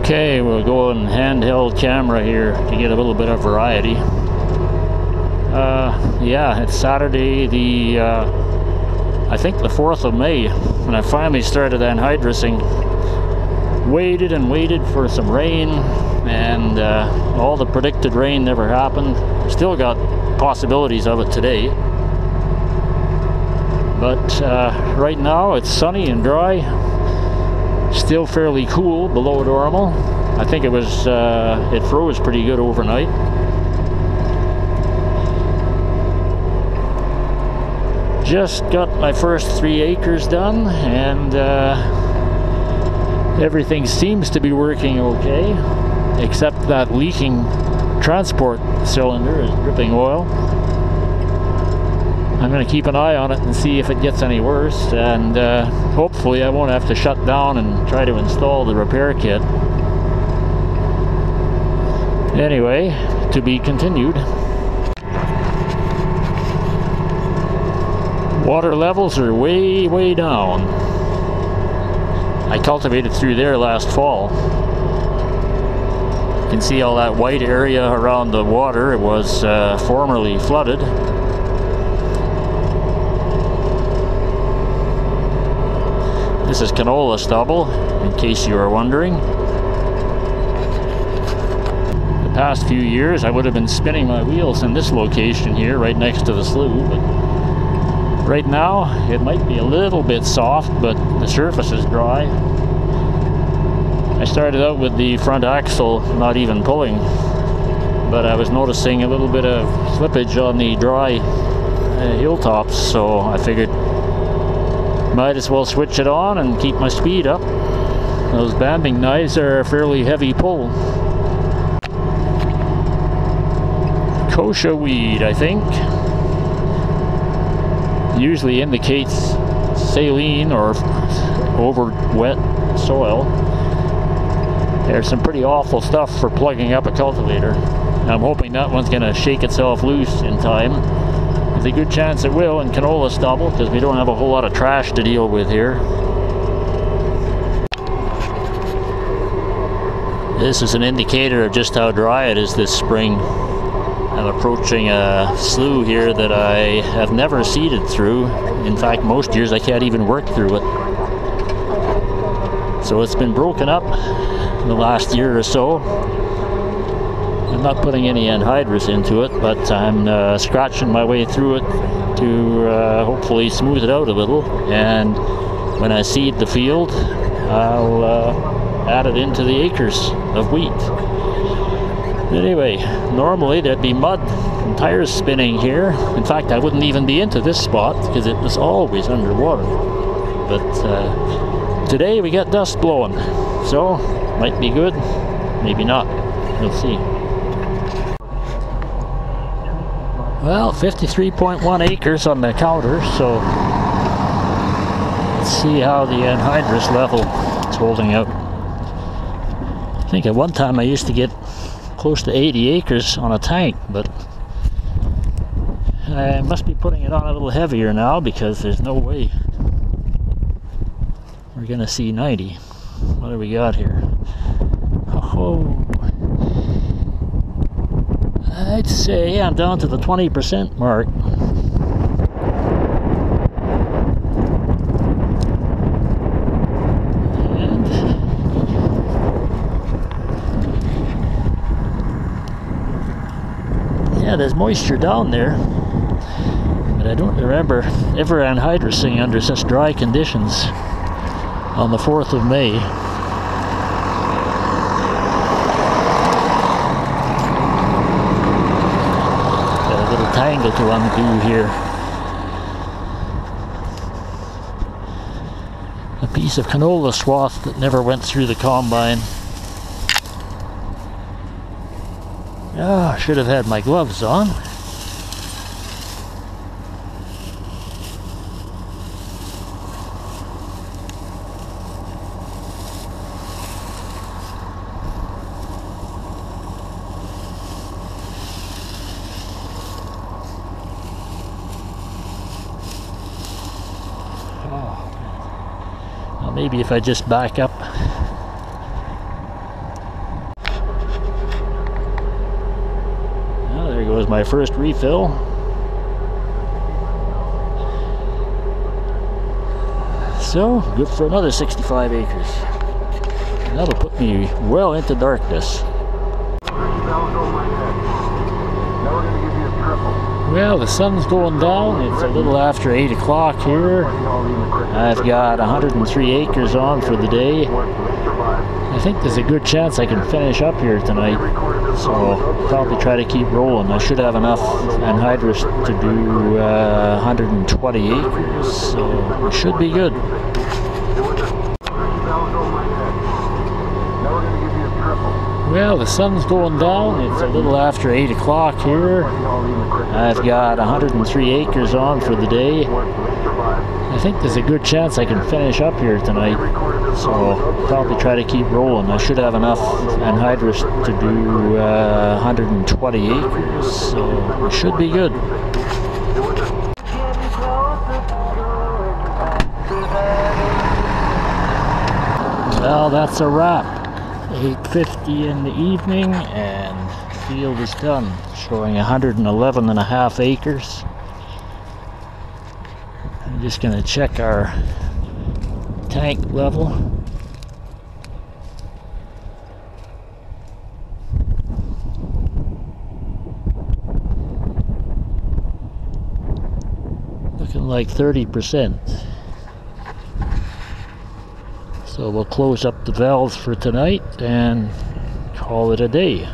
Okay, we'll go on handheld camera here to get a little bit of variety. Yeah, it's Saturday, I think the 4th of May, when I finally started anhydrousing. Waited and waited for some rain, and all the predicted rain never happened. Still got possibilities of it today. But right now it's sunny and dry. Still fairly cool, below normal. I think it was, it froze pretty good overnight. Just got my first 3 acres done, and everything seems to be working okay, except that leaking transport cylinder is dripping oil. I'm going to keep an eye on it and see if it gets any worse, and hopefully I won't have to shut down and try to install the repair kit. Anyway, to be continued. Water levels are way, way down. I cultivated through there last fall. You can see all that white area around the water. It was formerly flooded. This is canola stubble, in case you are wondering. The past few years I would have been spinning my wheels in this location here, right next to the slough, but right now it might be a little bit soft, but the surface is dry. I started out with the front axle not even pulling, but I was noticing a little bit of slippage on the dry hilltops, so I figured might as well switch it on and keep my speed up. Those banding knives are a fairly heavy pull. Kochia weed, I think. Usually indicates saline or over wet soil. There's some pretty awful stuff for plugging up a cultivator. I'm hoping that one's going to shake itself loose in time. There's a good chance it will in canola stubble, because we don't have a whole lot of trash to deal with here. This is an indicator of just how dry it is this spring. I'm approaching a slough here that I have never seeded through. In fact, most years I can't even work through it. So it's been broken up in the last year or so. I'm not putting any anhydrous into it, but I'm scratching my way through it to hopefully smooth it out a little. And when I seed the field, I'll add it into the acres of wheat. Anyway, normally there'd be mud and tires spinning here. In fact, I wouldn't even be into this spot because it was always underwater. But today we got dust blowing, so might be good, maybe not. We'll see. Well, 53.1 acres on the counter, so let's see how the anhydrous level is holding out. I think at one time I used to get close to 80 acres on a tank, but I must be putting it on a little heavier now, because there's no way we're gonna see 90. What do we got here? Oh, I'd say I'm down to the 20% mark. Yeah, there's moisture down there, but I don't remember ever anhydrous under such dry conditions on the 4th of May. Got a little tangle to undo here. A piece of canola swath that never went through the combine. Ah, I should have had my gloves on. Oh. Well, maybe if I just back up was my first refill. So, good for another 65 acres. And that'll put me well into darkness. Well, the sun's going down. It's a little after 8 o'clock here. I've got 103 acres on for the day. I think there's a good chance I can finish up here tonight. So I'll probably try to keep rolling. I should have enough anhydrous to do 120 acres. So it should be good. Well, the sun's going down. It's a little after 8 o'clock here. I've got 103 acres on for the day. I think there's a good chance I can finish up here tonight. So I'll probably try to keep rolling. I should have enough anhydrous to do 120 acres. So it should be good. Well, that's a wrap. 8:50 in the evening and the field is done, showing 111.5 acres. I'm just going to check our tank level. Looking like 30%. So we'll close up the valves for tonight and call it a day.